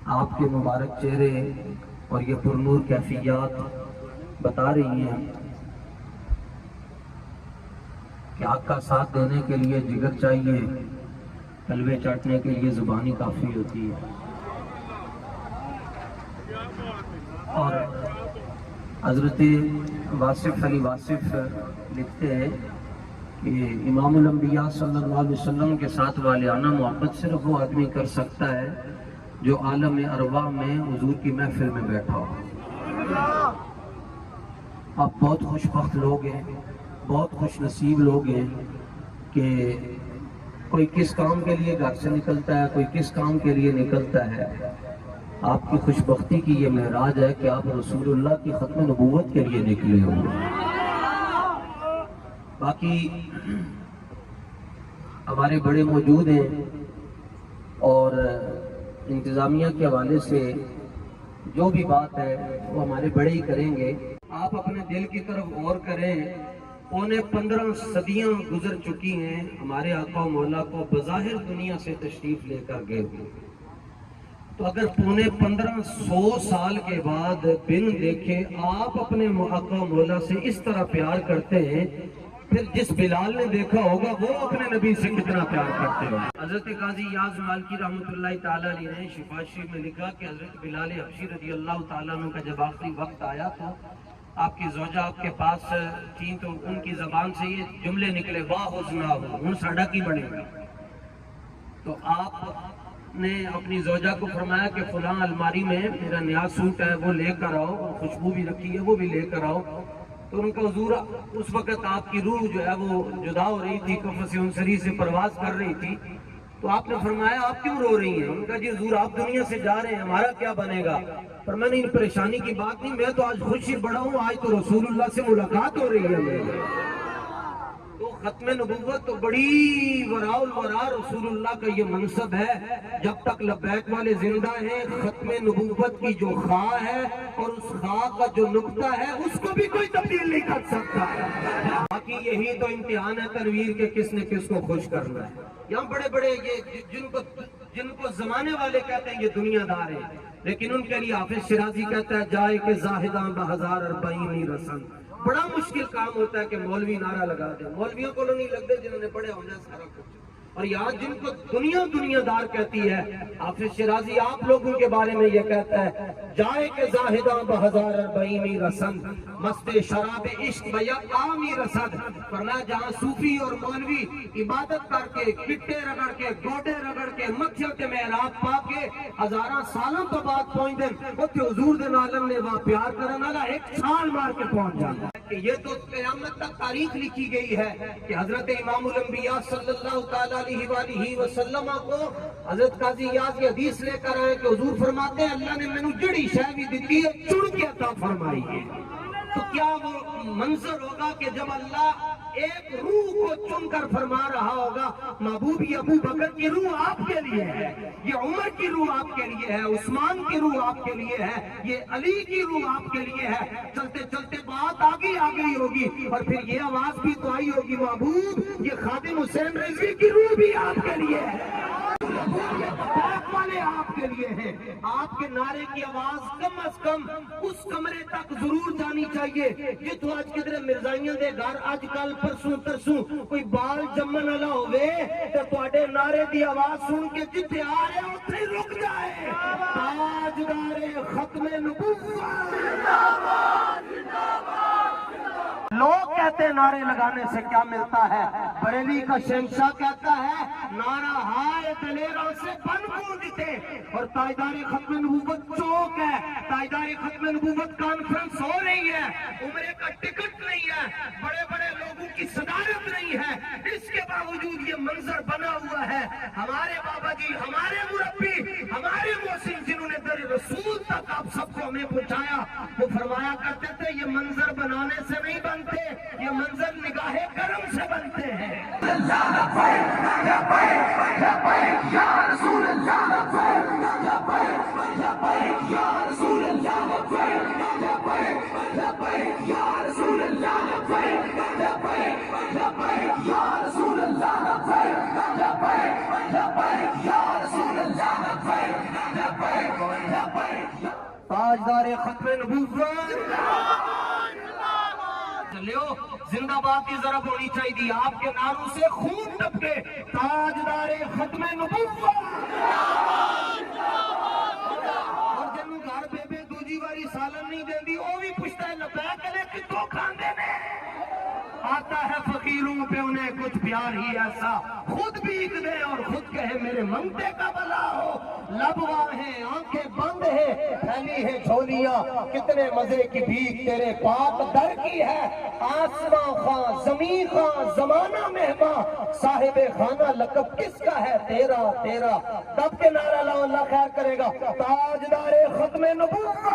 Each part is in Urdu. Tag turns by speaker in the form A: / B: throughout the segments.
A: آپ کے مبارک چہرے اور یہ پرنور کیفیات بتا رہی ہیں کہ آگ کا ساتھ دینے کے لیے جگر چاہیے، کلوے چاٹنے کے لیے زبانی کافی ہوتی ہے۔ اور حضرت واصف علی واصف لکھتے ہیں کہ امام الانبیاء صلی اللہ علیہ وسلم کے ساتھ والہانہ محبت صرف وہ آدمی کر سکتا ہے جو عالم ارواح میں حضور کی محفل میں بیٹھا ہو۔ آپ بہت خوش بخت لوگ ہیں، بہت خوش نصیب لوگ ہیں کہ کوئی کس کام کے لیے گھر سے نکلتا ہے، کوئی کس کام کے لیے نکلتا ہے۔ آپ کی خوش بختی کی یہ معراج ہے کہ آپ رسول اللہ کی ختم نبوت کے لیے نکلے ہوئے۔ باقی ہمارے بڑے موجود ہیں اور انتظامیہ کے حوالے سے جو بھی بات ہے وہ ہمارے بڑے ہی کریں گے۔ آپ اپنے دل کی طرف غور کریں، 15 صدیاں گزر چکی ہیں ہمارے آقا و مولا کو بظاہر دنیا سے تشریف لے کر گئے ہوئے، تو اگر 1500 سال کے بعد بن دیکھے آپ اپنے آقا و مولا سے اس طرح پیار کرتے ہیں، پھر جس بلال نے دیکھا ہوگا وہ اپنے نبی سے کتنا پیار کرتے ہیں۔ حضرت قاضی یاز مالکی رحمۃ اللہ تعالیٰ علیہ نے شفا شریف میں لکھا کہ حضرت بلال حبشی رضی اللہ تعالیٰ عنہ کا جب آخری وقت آیا تو آپ کی زوجہ آپ کے پاس تھیں، تو ان کی زبان سے یہ جملے نکلے، واہ حسنا ہو ہن ساڈا کی بنے گا۔ تو آپ نے اپنی زوجہ کو فرمایا کہ فلاں الماری میں میرا نیا سوٹ ہے وہ لے کر آؤ، اور خوشبو بھی رکھی ہے وہ بھی لے کر آؤ۔ تو ان کا حضور اس وقت آپ کی روح جو ہے وہ جدا ہو رہی تھی، کفس انصری سے پرواز کر رہی تھی، تو آپ نے فرمایا آپ کیوں رو رہی ہیں؟ ان کا جی حضور آپ دنیا سے جا رہے ہیں، ہمارا کیا بنے گا؟ پر میں نے ان پریشانی کی بات نہیں، میں تو آج خوشی بڑا ہوں، آج تو رسول اللہ سے ملاقات ہو رہی ہے میری۔ تو ختم نبوت تو بڑی وراء الورا رسول اللہ کا یہ منصب ہے، جب تک لبیک والے زندہ ہیں ختم نبوت کی جو خواہ ہے اور اس خواہ کا جو نقطہ ہے اس کو بھی کوئی تبدیل نہیں کر سکتا۔ باقی یہی تو امتحان ہے تنویر کے کس نے کس کو خوش کرنا ہے۔ یہاں بڑے بڑے یہ جن کو زمانے والے کہتے ہیں یہ دنیا دار ہیں، لیکن ان کے لیے حافظ شیرازی کہتا ہے جائے کہ زاہداں بہزار اربعینی رسن۔ بڑا مشکل کام ہوتا ہے کہ مولوی نعرہ لگا دیں، مولویوں کو نہیں لگتے جنہوں نے پڑھے ہونا سارا کچھ، اور یہاں جن کو دنیا دار کہتی ہے، حافظ شیرازی آپ لوگوں کے بارے میں یہ کہتا ہے جائے کہ زاہداں بہزار اربعینی رسن مست شراب عشق بیا عامی رسد۔ فرمایا جہاں صوفی اور مولوی عبادت کر کے گٹے رگڑ کے گوڈے رگڑ کے متھیوں کے محراب پا کے ہزاراں سالوں تو بعد پہنچ دیں، اوتھے حضور دے عالم نے وہاں پیار کرن والا ایک چھال مار کے پہنچ جاتا ہے۔ کہ یہ تو قیامت تک تاریخ لکھی گئی ہے کہ حضرت امام الانبیاء صلی اللہ تعالیٰ علیہ وآلہ وسلم کو حضرت قاضی یاز یہ حدیث لے کر آئے کہ حضور فرماتے ہیں اللہ نے مینوں جڑی شے بھی دیتی ہے چن کے عطا فرمائی ہے۔ تو کیا وہ منظر ہوگا کہ جب اللہ ایک روح کو چن کر فرما رہا ہوگا محبوبی ابو بکر کی روح آپ کے لیے ہے، یہ عمر کی روح آپ کے لیے ہے، عثمان کی روح آپ کے لیے ہے، یہ علی کی روح آپ کے لیے ہے، چلتے چلتے بات آگے آگئی ہوگی اور پھر یہ آواز بھی تو آئی ہوگی محبوب یہ خادم حسین رضوی کی روح بھی آپ کے لیے ہے، پاک والے آپ کے لیے ہیں۔ آپ کے نعرے کی آواز کم از کم اس کمرے تک ضرور جانی چاہیے جتوں آج کدھر مرزائیاں دے گھر آج کل پرسوں ترسوں کوئی بال جمن والا ہوئے تو تواڈے نعرے دی آواز سن کے جتھے آ رہے اتھے ہی رک جائے۔ تاجدار ختم نبوت لوگ کہتے ہیں نعرے لگانے سے کیا ملتا ہے، بریلی کا شہنشاہ کہتا ہے نعرہ ہائے دلیروں سے بن گونجتے، اور تاجدار ختم نبوت چوک ہے، تاجدار ختم نبوت کانفرنس ہو رہی ہے، عمرے کا ٹکٹ نہیں ہے، بڑے بڑے لوگوں کی صدارت نہیں ہے، اس کے باوجود یہ منظر بنا ہوا ہے۔ ہمارے بابا جی، ہمارے مربی، ہمارے محسن جنہوں نے در رسول تک آپ سب کو ہمیں پہنچایا، وہ فرمایا کرتے تھے یہ منظر بنانے سے نہیں بنتے، یہ منظر نگاہ کرم سے بنتے ہیں۔ تاجدار ختم نبوت چلو زندہ باد کی ضرب ہونی چاہیے آپ کے ناروں سے خون ٹپکے تاجدار ختم نبوت اور جنوں گھر بے دوجی واری سالن نہیں دیندی وہ بھی پوچھتا ہے لبیک علیہ کتوں کھاندے نے آتا ہے فقیروں پہ انہیں کچھ پیار ہی ایسا خود بھیگ دے اور خود کہے میرے منگتے کا بلا ہو لبوا ہیں آنکھیں بند ہیں پھیلی ہیں جھولیاں کتنے مزے کی بھیگ تیرے پاک در کی ہے آسمان خاں زمین خاں زمانہ مہمان صاحب خانہ لقب کس کا ہے تیرا تیرا دب کے نعرہ لاؤ اللہ خیر کرے گا تاجدار ختم نبوت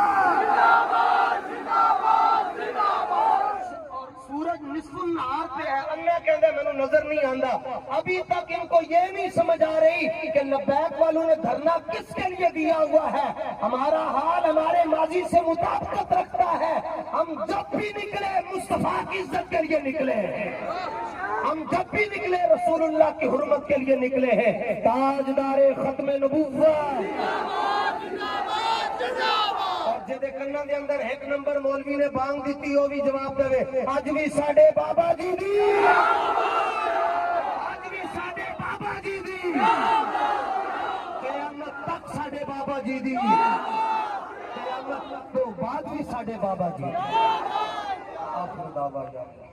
A: سورج نصف النہار پہ ہے اللہ کہندے میں نظر نہیں آندا ابھی تک ان کو یہ نہیں سمجھ آ رہی کہ لبیک والوں نے دھرنا کس کے لیے دیا ہوا ہے ہمارا حال ہمارے ماضی سے مطابقت رکھتا ہے ہم جب بھی نکلے مصطفیٰ کی عزت کے لیے نکلے ہم جب بھی نکلے رسول اللہ کی حرمت کے لیے نکلے ہیں تاجدار ختم نبوت جدے کناں دے اندر ایک نمبر مولوی نے بانگ دیتی ہو بھی جواب دے اج بھی ساڈے بابا جی دی اج بھی ساڈے بابا جی دی قیامت تک ساڈے بابا جی دی قیامت تو بعد بھی ساڈے بابا جی آخر دعوانا